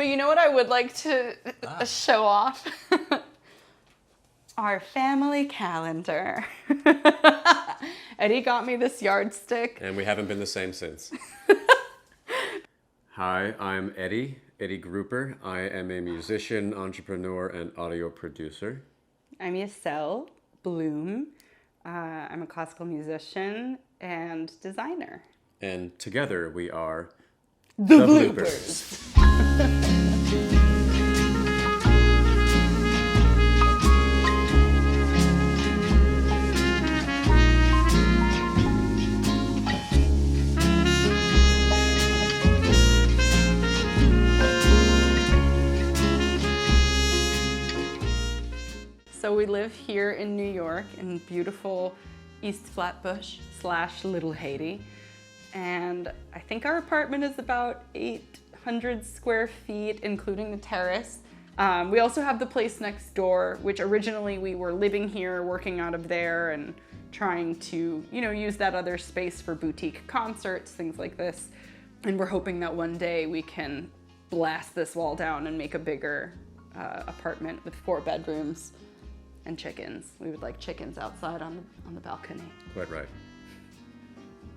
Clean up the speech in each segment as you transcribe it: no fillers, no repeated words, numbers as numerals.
But you know what I would like to show off? Our family calendar. Eddie got me this yardstick. And we haven't been the same since. Hi, I'm Eddie Grouper. I am a musician, entrepreneur, and audio producer. I'm Yiselle Bloom. I'm a classical musician and designer. And together we are The Bloopers. So we live here in New York in beautiful East Flatbush / Little Haiti. And I think our apartment is about 800 square feet, including the terrace. We also have the place next door, which originally we were living here, working out of there, and trying to, use that other space for boutique concerts, things like this. And we're hoping that one day we can blast this wall down and make a bigger apartment with 4 bedrooms and chickens. We would like chickens outside on the balcony. Quite right.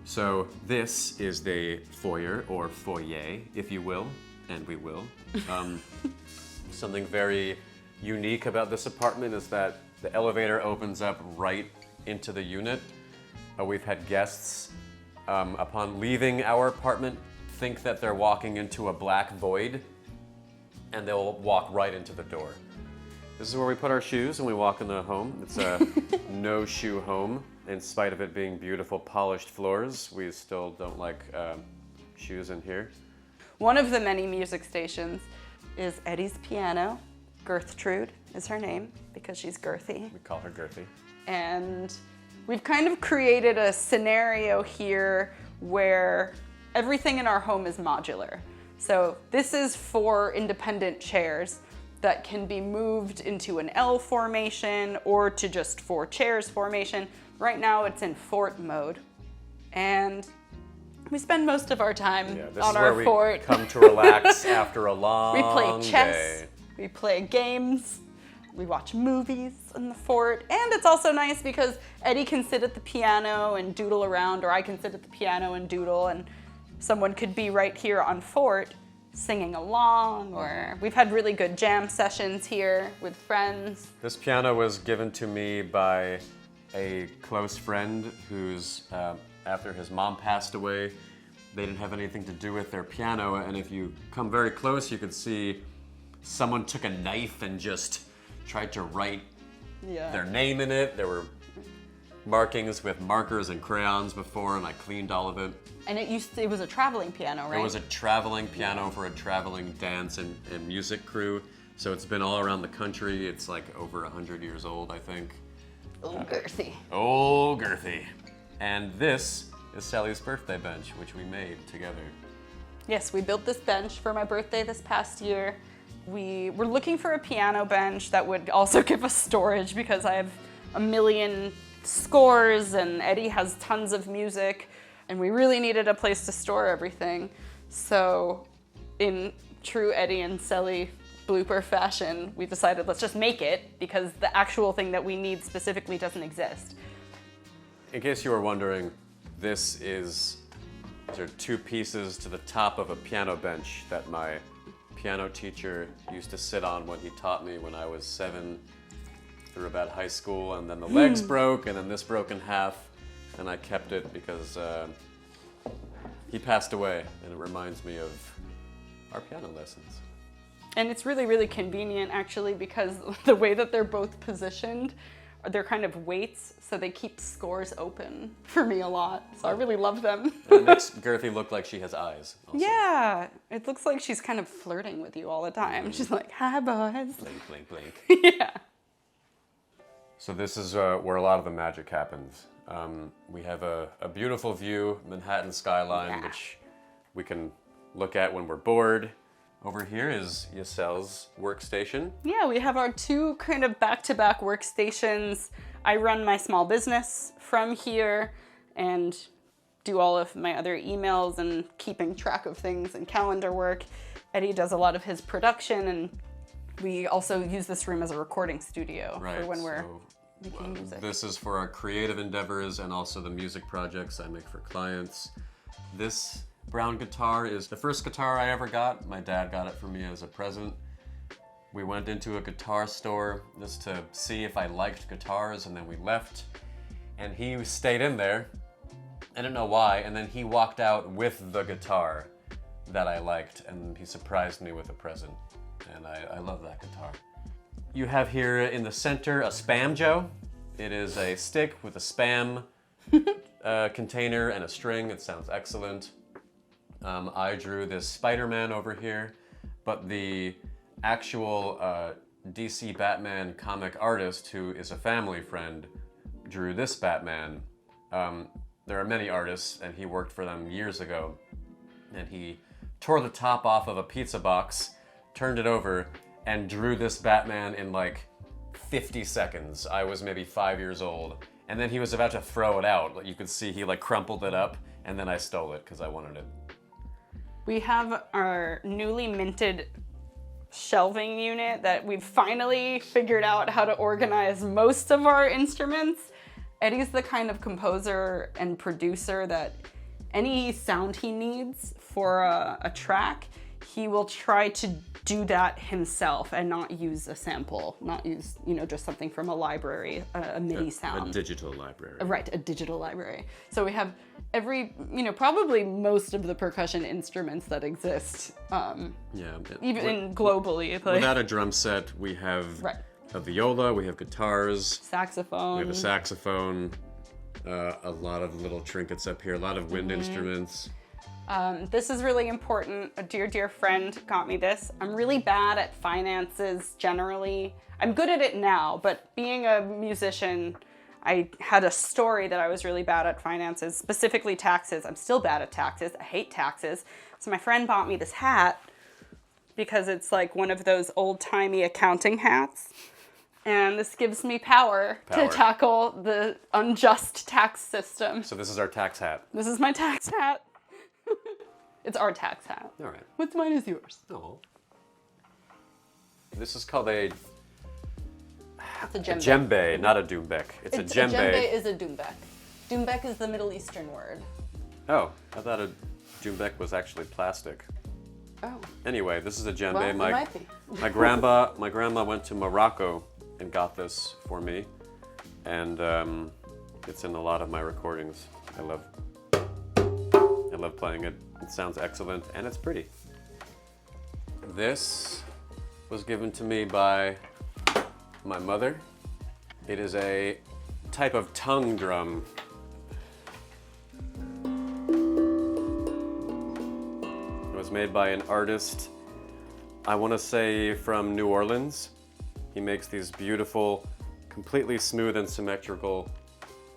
So this is the foyer, or foyer, if you will, and we will. Something very unique about this apartment is that the elevator opens up right into the unit. We've had guests, upon leaving our apartment, think that they're walking into a black void, and they'll walk right into the door. This is where we put our shoes when we walk in the home. It's a no-shoe home. In spite of it being beautiful polished floors, we still don't like shoes in here. One of the many music stations is Eddie's piano. Gertrude is her name because she's girthy. We call her Girthy. And we've kind of created a scenario here where everything in our home is modular. So this is 4 independent chairs that can be moved into an L formation or to just 4 chairs formation. Right now it's in fort mode. And we spend most of our time on our fort. This is where we come to relax after a long We play chess, day. We play games, we watch movies in the fort. And it's also nice because Eddie can sit at the piano and doodle around, or I can sit at the piano and doodle, and someone could be right here on fort singing along, or we've had really good jam sessions here with friends. This piano was given to me by a close friend who's, after his mom passed away, they didn't have anything to do with their piano, and if you come very close, you could see someone took a knife and just tried to write their name in it. There were markings with markers and crayons before, and I cleaned all of it. And it was a traveling piano, right? It was a traveling piano for a traveling dance and music crew. So it's been all around the country. It's like over 100 years old, I think. Old girthy. Old girthy. And this is Sally's birthday bench, which we made together. Yes, we built this bench for my birthday this past year. We were looking for a piano bench that would also give us storage because I have a million scores and Eddie has tons of music. And we really needed a place to store everything. So in true Eddie and Sally blooper fashion, we decided let's just make it because the actual thing that we need specifically doesn't exist. In case you were wondering, these are 2 pieces to the top of a piano bench that my piano teacher used to sit on when he taught me when I was 7 through about high school, and then the legs broke, and then this broke in half. And I kept it because he passed away, and it reminds me of our piano lessons. And it's really, really convenient, actually, because the way that they're both positioned, they're kind of weights, so they keep scores open for me a lot. So I really love them. And it makes Girthy look like she has eyes. Also. Yeah, it looks like she's kind of flirting with you all the time. She's like, hi, boys. Blink, blink, blink. Yeah. So this is where a lot of the magic happens. We have a beautiful view, Manhattan skyline, which we can look at when we're bored. Over here is Yiselle's workstation. Yeah, we have our 2 kind of back-to-back workstations. I run my small business from here and do all of my other emails and keeping track of things and calendar work. Eddie does a lot of his production, and we also use this room as a recording studio for when we're making music. This is for our creative endeavors and also the music projects I make for clients. This brown guitar is the first guitar I ever got. My dad got it for me as a present. We went into a guitar store just to see if I liked guitars, and then we left. And he stayed in there. I don't know why. And then he walked out with the guitar that I liked, and he surprised me with a present. And I love that guitar. You have here in the center a Spam Joe. It is a stick with a Spam container and a string. It sounds excellent. I drew this Spider-Man over here, but the actual DC Batman comic artist, who is a family friend, drew this Batman. There are many artists, and he worked for them years ago, and he tore the top off of a pizza box, turned it over, and drew this Batman in like 50 seconds. I was maybe 5 years old, and then he was about to throw it out. You could see he like crumpled it up, and then I stole it because I wanted it. We have our newly minted shelving unit that we've finally figured out how to organize most of our instruments. Eddie's the kind of composer and producer that any sound he needs for a track, he will try to do that himself and not use a sample, not use, just something from a library, a MIDI sound. A digital library. Right, a digital library. So we have probably most of the percussion instruments that exist. Even globally. Without a drum set, we have a viola, we have guitars. Saxophone. We have a saxophone, a lot of little trinkets up here, a lot of wind instruments. This is really important. A dear friend got me this. I'm really bad at finances generally. I'm good at it now, but being a musician, I had a story that I was really bad at finances, specifically taxes. I'm still bad at taxes. I hate taxes. So my friend bought me this hat because it's like one of those old-timey accounting hats. And this gives me power to tackle the unjust tax system. So this is our tax hat. This is my tax hat. It's our tax hat. All right. What's mine is yours. Oh. This is called a djembe. Djembe, not a doumbek. It's a djembe. A djembe is a doumbek. Doumbek is the Middle Eastern word. Oh, I thought a doumbek was actually plastic. Oh. Anyway, this is a djembe. Well, it might be. My grandma went to Morocco and got this for me, and it's in a lot of my recordings. I love playing it. It sounds excellent, and it's pretty. This was given to me by my mother. It is a type of tongue drum. It was made by an artist, I want to say from New Orleans. He makes these beautiful, completely smooth and symmetrical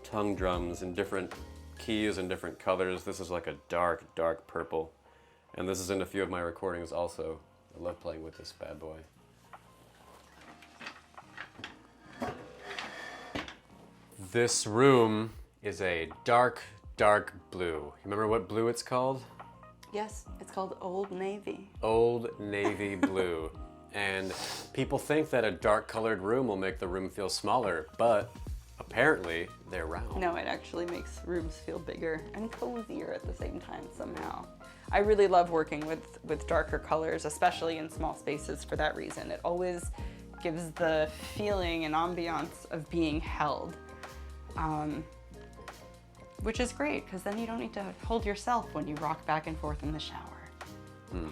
tongue drums in different keys and different colors. This is like a dark purple. And this is in a few of my recordings also. I love playing with this bad boy. This room is a dark blue. You remember what blue it's called? Yes, it's called Old Navy. Old Navy blue. And people think that a dark colored room will make the room feel smaller, but apparently they're round. No, it actually makes rooms feel bigger and cozier at the same time somehow. I really love working with darker colors, especially in small spaces for that reason. It always gives the feeling and ambiance of being held, which is great because then you don't need to hold yourself when you rock back and forth in the shower,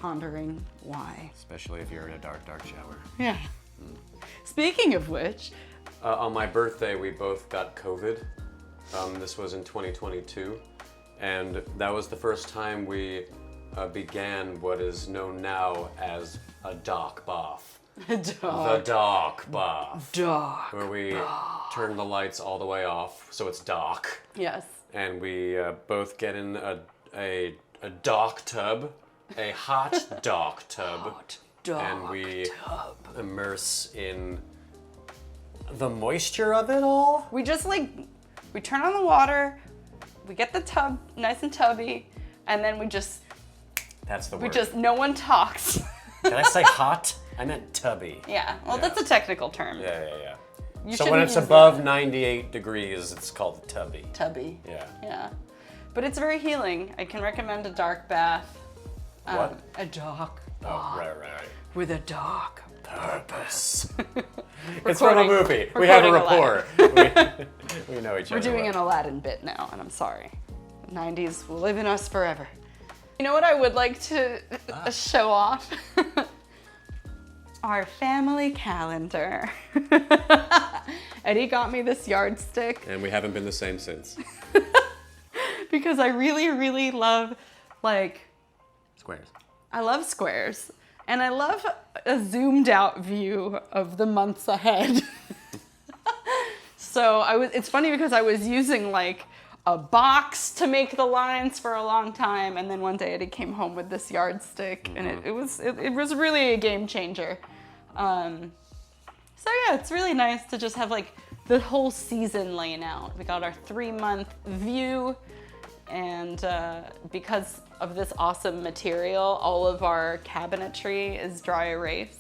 pondering why. Especially if you're in a dark shower. Yeah. Speaking of which, on my birthday, we both got COVID. This was in 2022, and that was the first time we began what is known now as a dark bath. The dark bath. Dark. Where we turn the lights all the way off, so it's dark. Yes. And we both get in a dark tub, a hot dark tub. Hot dark and we tub. Immerse in the moisture of it all. We just we turn on the water, we get the tub nice and tubby, and then we just That's the word. no one talks. Did I say hot? I meant tubby. Yeah, well, that's a technical term. Yeah. You So when shouldn't it's use above that. 98 degrees, it's called tubby. Tubby. Yeah. Yeah. But it's very healing. I can recommend a dark bath. What? A dark Oh, right. with a dark purpose. It's from a movie. We have a rapport. we know each other. We're doing well. an Aladdin bit now, and I'm sorry. The 90s will live in us forever. You know what I would like to show off? Our family calendar. Eddie got me this yardstick And we haven't been the same since. because I really, really love, like, Squares. I love squares. And I love a zoomed out view of the months ahead. So it's funny because I was using like a box to make the lines for a long time, and then one day Eddie came home with this yardstick, and it was really a game changer. So yeah, it's really nice to just have like the whole season laying out. We got our 3-month view, and because of this awesome material, all of our cabinetry is dry erase.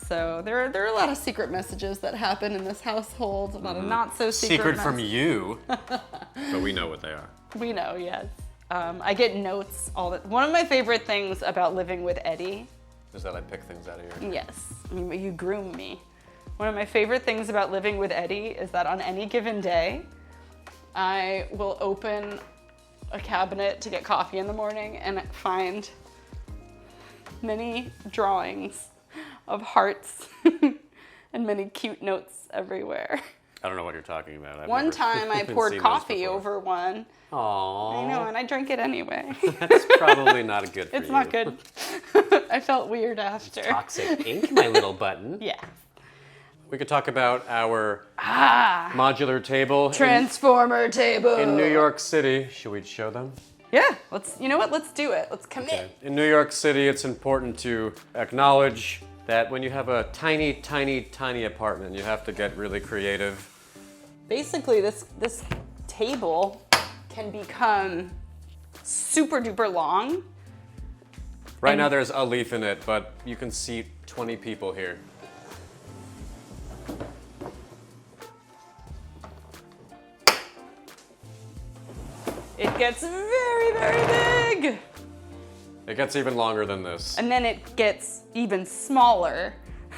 So there are a lot of secret messages that happen in this household, a lot of not so secret from you, but we know what they are. We know, yes. I get notes all the. One of my favorite things about living with Eddie. Is that I pick things out of your... Yes, you groom me. One of my favorite things about living with Eddie is that on any given day, I will open a cabinet to get coffee in the morning and find many drawings of hearts and many cute notes everywhere. I don't know what you're talking about. One time I poured coffee over one. Aww. I know, and I drank it anyway. That's probably not good for you. It's not good. I felt weird after. Toxic ink, my little button. Yeah. We could talk about our modular table Transformer table. in New York City. Should we show them? Yeah, you know what? Let's do it. Let's commit. Okay. In New York City, it's important to acknowledge that when you have a tiny, tiny, tiny apartment, you have to get really creative. Basically, this table can become super duper long. Right now there's a leaf in it, but you can seat 20 people here. It gets very, very big. It gets even longer than this. And then it gets even smaller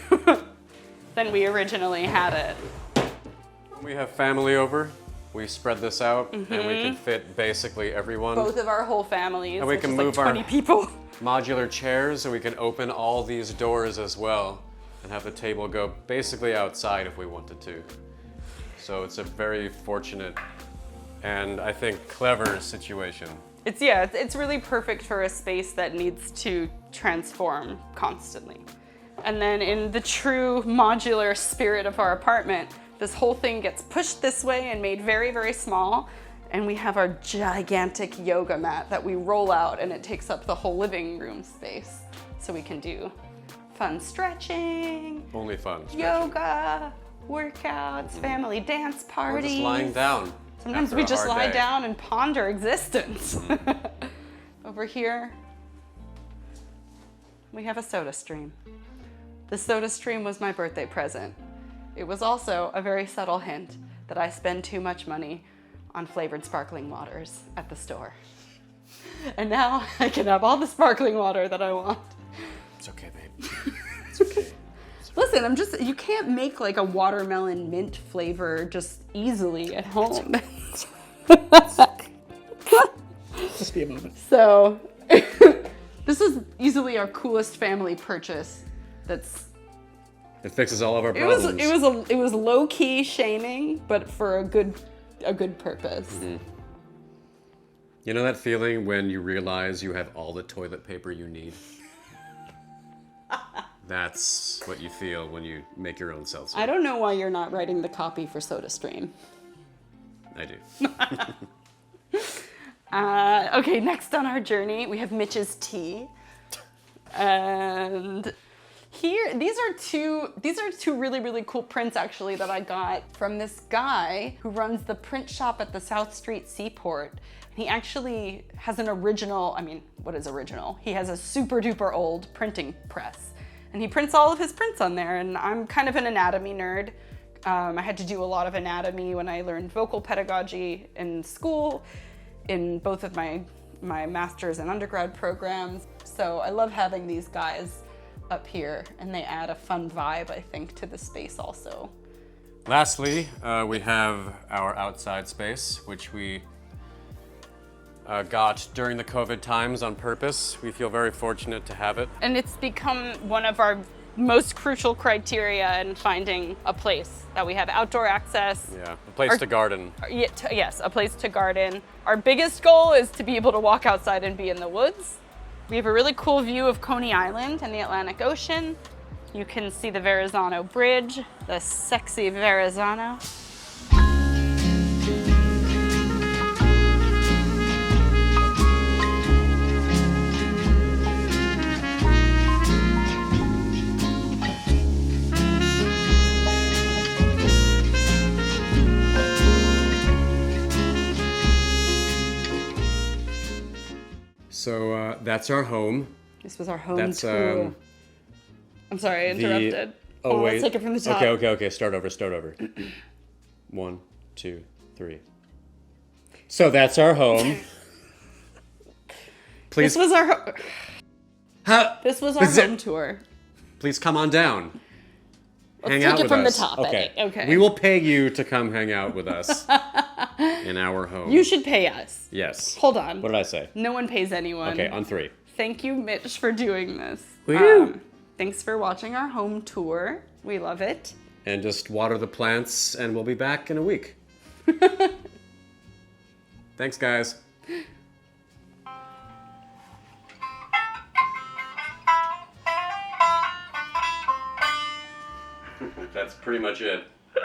than we originally had it. When we have family over, we spread this out, and we can fit basically everyone. Both of our whole families, And we which can is move like 20 people. Modular chairs, and we can open all these doors as well and have the table go basically outside if we wanted to. So it's a very fortunate and I think clever situation. It's really perfect for a space that needs to transform constantly. And then in the true modular spirit of our apartment, this whole thing gets pushed this way and made very, very small. And we have our gigantic yoga mat that we roll out, and it takes up the whole living room space. So we can do fun stretching, Only fun. yoga, workouts, family dance Or parties. just lying down. Sometimes after we a just hard lie day. down and ponder existence. Over here, we have a soda stream. The soda stream was my birthday present. It was also a very subtle hint that I spend too much money on flavored sparkling waters at the store. And now I can have all the sparkling water that I want. It's okay, babe. It's okay. Listen, you can't make like a watermelon mint flavor just easily at home. Just be a moment. So, this is easily our coolest family purchase. It fixes all of our It problems. was low key shaming, but for a good purpose. Mm-hmm. You know that feeling when you realize you have all the toilet paper you need? That's what you feel when you make your own seltzer. I don't know why you're not writing the copy for SodaStream. I do. Okay, next on our journey, we have Mitch's tea. And Here, these are two really, really cool prints actually that I got from this guy who runs the print shop at the South Street Seaport. He actually has an original, I mean, what is original? He has a super duper old printing press and he prints all of his prints on there, and I'm kind of an anatomy nerd. I had to do a lot of anatomy when I learned vocal pedagogy in school, in both of my master's and undergrad programs. So I love having these guys up here, and they add a fun vibe, I think, to the space also. Lastly, we have our outside space, which we got during the COVID times on purpose. We feel very fortunate to have it. And it's become one of our most crucial criteria in finding a place that we have outdoor access. Yeah, a place to garden. Yes, a place to garden. Our biggest goal is to be able to walk outside and be in the woods. We have a really cool view of Coney Island and the Atlantic Ocean. You can see the Verrazano Bridge, the sexy Verrazano. So that's our home. This was our home tour. I'm sorry, I interrupted. Oh, wait. Let's take it from the top. Okay. Start over. 1, 2, 3. So that's our home. Please. This was our home tour. Please come on down. Let's take it from the top. Okay. Okay. We will pay you to come hang out with us in our home. You should pay us. Yes. Hold on. What did I say? No one pays anyone. Okay, on 3. Thank you, Mitch, for doing this. Woo! Thanks for watching our home tour. We love it. And just water the plants, and we'll be back in a week. Thanks, guys. That's pretty much it.